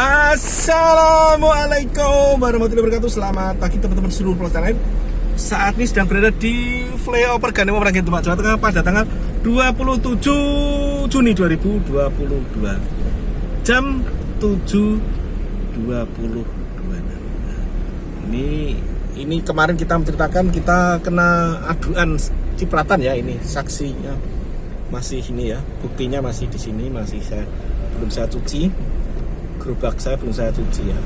Assalamualaikum warahmatullahi wabarakatuh. Selamat pagi teman-teman seluruh pelosok lain. Saat ini sedang berada di flyover Gandeng Merangin Demak, Jawa Tengah pada tanggal 27 Juni 2022 jam 7.22. Ini kemarin kita menceritakan kita kena aduan cipratan ya. Ini saksinya masih ini ya, buktinya masih di sini, belum saya cuci. Gerobak saya belum saya cuci ya.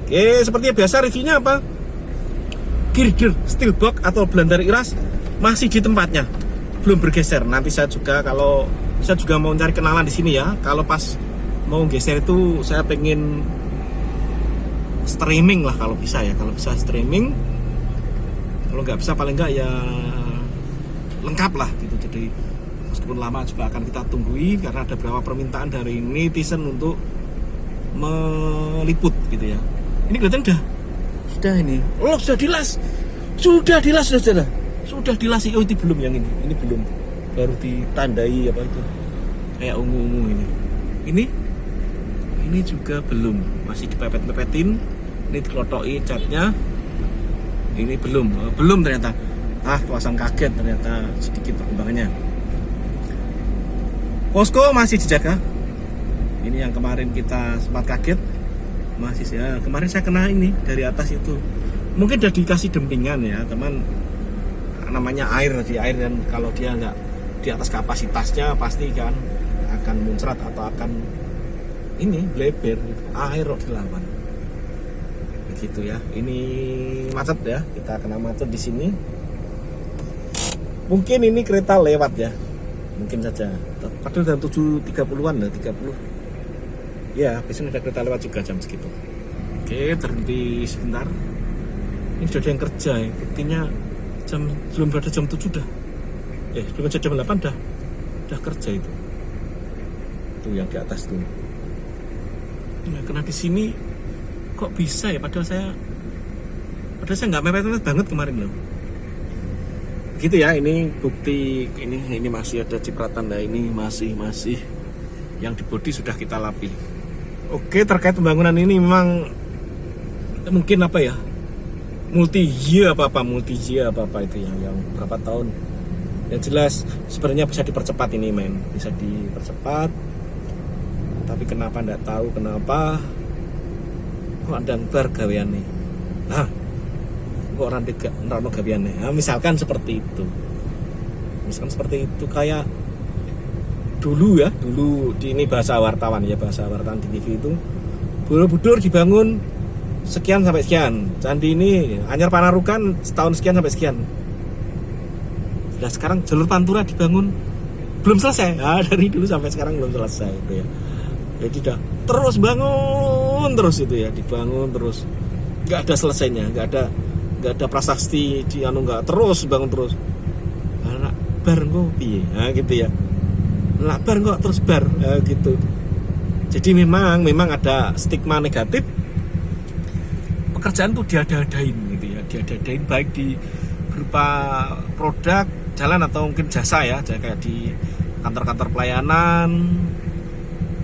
Oke, seperti biasa reviewnya apa? Girder steel box atau blender iras masih di tempatnya, belum bergeser. Nanti saya juga mau cari kenalan di sini ya. Kalau pas mau geser itu saya pengen streaming lah kalau bisa ya. Kalau bisa streaming, kalau nggak bisa paling nggak ya lengkap lah gitu. Jadi meskipun lama juga akan kita tunggui karena ada beberapa permintaan dari netizen untuk meliput gitu ya. Ini kelihatan sudah ini. Oh, sudah dilas sudah dilas. Oh, itu belum yang ini belum, baru ditandai apa itu kayak ungu-ungu ini juga belum, masih dipepet-pepetin. Ini dikelotoki catnya, ini belum ternyata. Kawasan kaget ternyata sedikit perkembangannya. Posko masih dijaga. Ini yang kemarin kita sempat kaget, masih ya. Kemarin saya kena ini dari atas itu. Mungkin udah dikasih dempingan ya, teman. Namanya air dan kalau dia nggak di atas kapasitasnya pasti kan akan muncrat atau akan ini bleber gitu. Air dilawan. Begitu ya. Ini macet ya. Kita kena macet di sini. Mungkin ini kereta lewat ya. Mungkin saja. Padahal jam 7.30-an lah, 30. Ya, besok ada kereta lewat juga jam segitu. Oke, terhenti sebentar. Ini sudah ada yang kerja ya. Buktinya belum ada jam 7 dah. Belum ada jam 8 dah kerja itu. Tuh yang di atas tuh. Ya, kena di sini kok bisa ya, padahal saya nggak mepet-mepet banget kemarin loh. Begitu ya, ini bukti ini masih ada cipratan. Nah, ini masih yang di bodi sudah kita lapi. Oke, terkait pembangunan ini memang mungkin apa ya, multi year apa itu yang berapa tahun. Yang jelas sebenarnya bisa dipercepat ini bisa dipercepat. Tapi kenapa enggak tahu kenapa kok andang bar gaweane. Kok orang ngerano gaweane. Misalkan seperti itu kayak dulu di ini bahasa wartawan di TV itu, Borobudur dibangun sekian sampai sekian, candi ini Anyar Panarukan setahun sekian sampai sekian. Nah, sekarang jalur Pantura dibangun belum selesai. Dari dulu sampai sekarang belum selesai itu ya. Jadi udah terus bangun terus itu ya, dibangun terus, nggak ada selesainya, nggak ada prasasti nggak terus bangun terus. Bar kok piye? Gitu ya. Bar kok terus bar gitu. Jadi memang ada stigma negatif pekerjaan tuh diada-adain gitu ya, diada-adain baik di berupa produk jalan atau mungkin jasa ya, kayak di kantor-kantor pelayanan,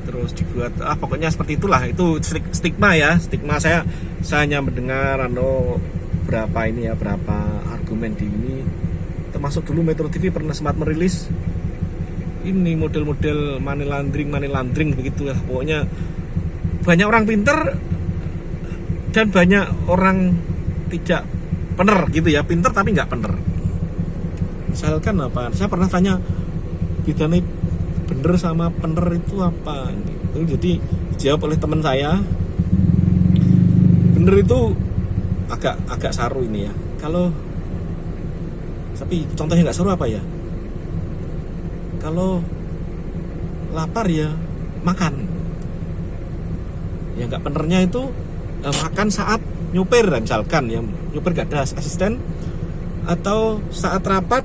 terus dibuat pokoknya seperti itulah. Itu stigma ya, saya hanya mendengar berapa argumen di ini, termasuk dulu Metro TV pernah sempat merilis ini model-model money laundering begitu ya. Pokoknya banyak orang pinter dan banyak orang tidak bener gitu ya, pinter tapi nggak bener. Misalkan apa, saya pernah tanya bedanya bener sama bener itu apa gitu. Jadi dijawab oleh teman saya, bener itu agak saru ini ya. Kalau tapi contohnya nggak saru apa ya, kalau lapar ya makan. Ya nggak benernya itu makan saat nyupir, misalkan ya nyupir gak ada asisten, atau saat rapat.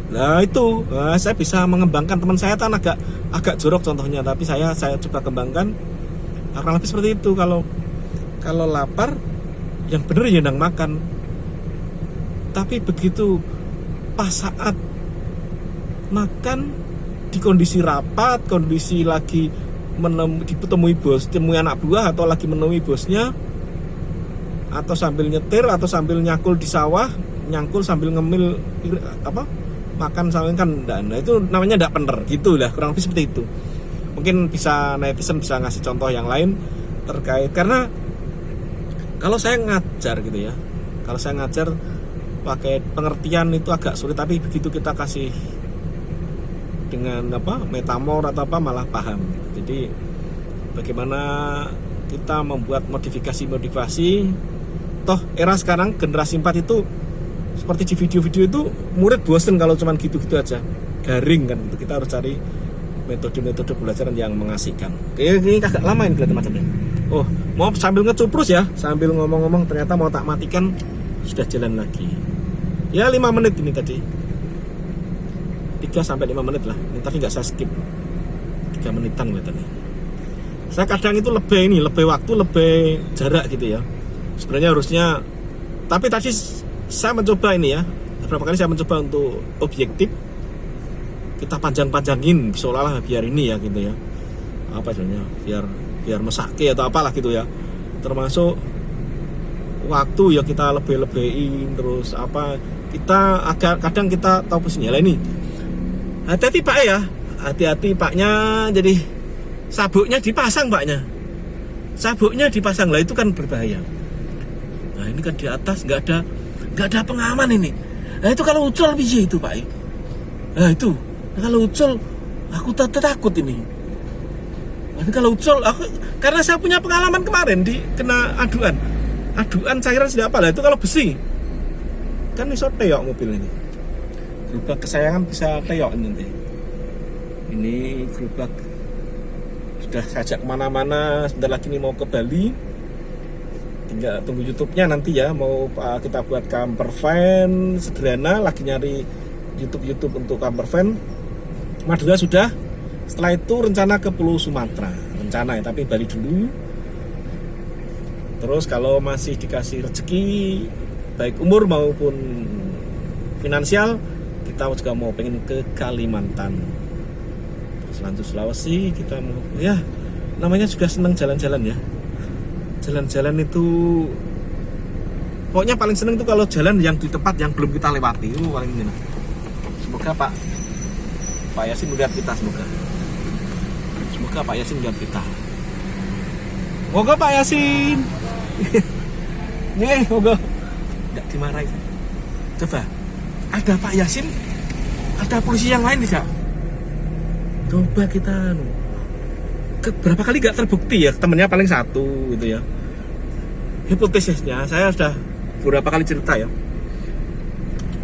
Nah itu saya bisa mengembangkan. Teman saya kan agak jorok contohnya, tapi saya coba kembangkan kurang lebih seperti itu. Kalau lapar yang bener ya nang makan, tapi begitu pas saat makan di kondisi rapat, kondisi lagi ditemui bos, temui anak buah, atau lagi menemui bosnya, atau sambil nyetir, atau sambil nyakul di sawah, nyangkul sambil ngemil makan sambil kan, nah itu namanya tidak bener gitu lah, kurang lebih seperti itu. Mungkin bisa netizen bisa ngasih contoh yang lain terkait, karena kalau saya ngajar gitu ya, kalau saya ngajar pakai pengertian itu agak sulit, tapi begitu kita kasih dengan metamor atau malah paham. Jadi bagaimana kita membuat modifikasi, toh era sekarang generasi 4 itu seperti di video-video itu murid bosen kalau cuman gitu-gitu aja, garing kan. Itu kita harus cari metode-metode pembelajaran yang mengasihkan. Ini agak lama ini kelihatan macamnya. Oh, mau sambil ngecuprus ya, sambil ngomong-ngomong ternyata mau tak matikan, sudah jalan lagi. Ya 5 menit ini tadi, 3-5 menit lah. Ini tadi nggak saya skip, 3 menitan kelihatannya. Saya kadang itu lebih waktu, lebih jarak gitu ya. Sebenarnya harusnya, tapi tadi saya mencoba ini ya, beberapa kali saya mencoba untuk objektif. Kita panjang-panjangin seolah-olah biar ini ya gitu ya. Apa istilahnya? Biar mesake atau apalah gitu ya. Termasuk waktu ya kita lebih-lebihin, terus kita agak kadang kita tahu posisinya lah ini. Hati-hati Pak ya, hati-hati Paknya, jadi sabuknya dipasang Paknya. Sabuknya dipasang lah, itu kan berbahaya. Nah ini kan di atas nggak ada pengaman ini. Nah itu kalau ucul biji itu Pak. Nah itu kalau ucul aku takut ini. Nah, kalau ucul karena saya punya pengalaman kemarin kena aduan cairan tidak apa lah, itu kalau besi kan bisa teyok mobil ini. Gerobak kesayangan bisa teyok nanti. Ini gerobak sudah sajak kemana-mana, sebentar lagi nih mau ke Bali. Tinggal tunggu YouTube-nya nanti ya, mau kita buat camper van sederhana, lagi nyari YouTube untuk camper van. Madura sudah, setelah itu rencana ke Pulau Sumatera, rencana ya, tapi Bali dulu. Terus kalau masih dikasih rezeki baik umur maupun finansial, kita juga mau pengen ke Kalimantan, terus lanjut Sulawesi. Kita mau ya, namanya juga seneng jalan-jalan ya. Jalan-jalan itu pokoknya paling seneng itu kalau jalan yang di tempat yang belum kita lewati, itu paling enak. Semoga Pak Yasin melihat kita, semoga Pak Yasin melihat kita. Moga Pak Yasin. Nih, moga enggak dimarahin. Coba, ada Pak Yasin, ada polisi yang lain tidak? Coba kita berapa kali nggak terbukti ya, temennya paling satu gitu ya. Hipotesisnya saya sudah beberapa kali cerita ya.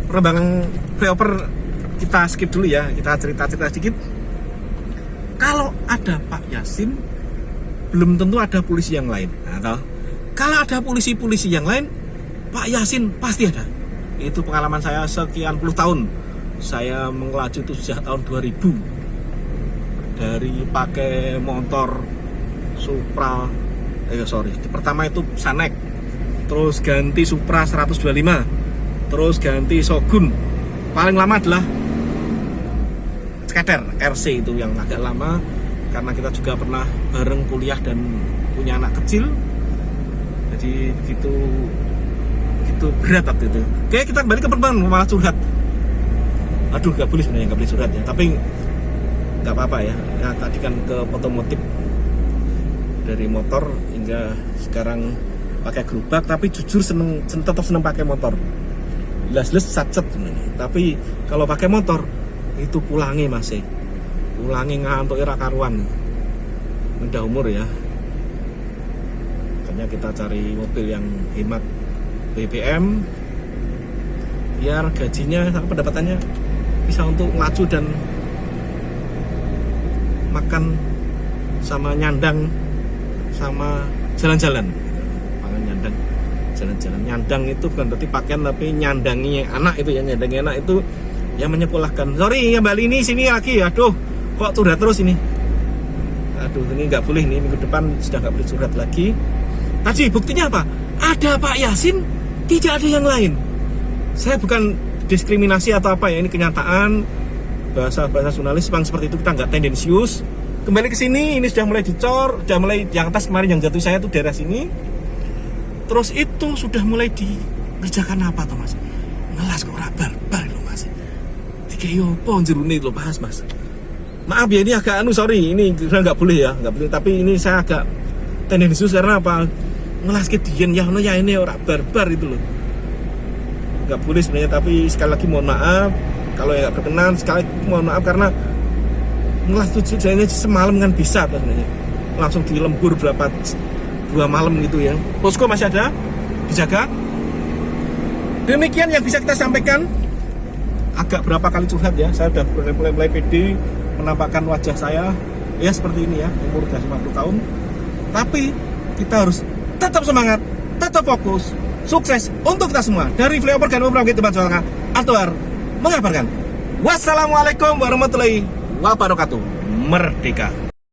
Penerbangan flyover kita skip dulu ya, kita cerita sedikit. Kalau ada Pak Yasin, belum tentu ada polisi yang lain. Nah, kalau ada polisi yang lain, Pak Yasin pasti ada. Itu pengalaman saya sekian puluh tahun. Saya mengelaju itu sejak tahun 2000. Dari pakai motor Supra, pertama itu Sanek, terus ganti Supra 125, terus ganti Shogun. Paling lama adalah Skater RC, itu yang agak lama karena kita juga pernah bareng kuliah dan punya anak kecil, jadi begitu berat waktu itu. Oke, kita kembali ke penerbangan, malah curhat. Aduh, nggak boleh sebenarnya, nggak boleh curhat ya, tapi nggak apa-apa ya. Nah, tadi kan ke otomotif, dari motor hingga sekarang pakai gerobak, tapi jujur tetap seneng pakai motor. Jelas sacet sebenarnya. Tapi kalau pakai motor itu pulangi ngantuk era karuan. Udah umur ya. Makanya kita cari mobil yang hemat BBM, biar gajinya sama pendapatannya bisa untuk ngelaju dan makan sama nyandang sama jalan-jalan. Nyandang jalan-jalan, nyandang itu bukan berarti pakaian, tapi nyandangi anak itu ya, nyandangi anak itu yang menyekolahkan. Sorry ya Bali ini sini lagi, aduh kok curhat terus ini. Aduh ini nggak boleh, ini minggu depan sudah nggak boleh curhat lagi. Tadi buktinya apa? Ada Pak Yasin, tidak ada yang lain. Saya bukan diskriminasi atau apa ya, ini kenyataan. Bahasa jurnalis memang seperti itu, kita nggak tendensius. kembali ke sini, ini sudah mulai dicor, sudah mulai yang atas kemarin yang jatuh saya tuh daerah sini. Terus itu sudah mulai dikerjakan apa tuh Mas? Ngelas kok ora barbar lho Mas. Dikei opo jerune lho Mas. Maaf ya, ini agak sorry, ini nggak boleh ya, nggak boleh. Tapi ini saya agak tendensius karena apa? Ngelas ke dian ya, ya ini orang barbar itu loh. Nggak boleh sebenarnya, tapi sekali lagi mohon maaf kalau yang nggak berkenan. Sekali lagi mohon maaf karena ngelas tujuh jadinya semalam kan bisa sebenarnya. Langsung di lembur berapa 2 malam gitu ya. Posko masih ada, dijaga. Demikian yang bisa kita sampaikan. Agak berapa kali curhat ya, saya udah mulai pede menampakkan wajah saya ya seperti ini ya, umur udah 50 tahun. Tapi kita harus tetap semangat, tetap fokus, sukses untuk kita semua. Dari Flyover dan Umroh Tempat Jualan Antuar mengabarkan. Wassalamualaikum warahmatullahi wabarakatuh. Merdeka.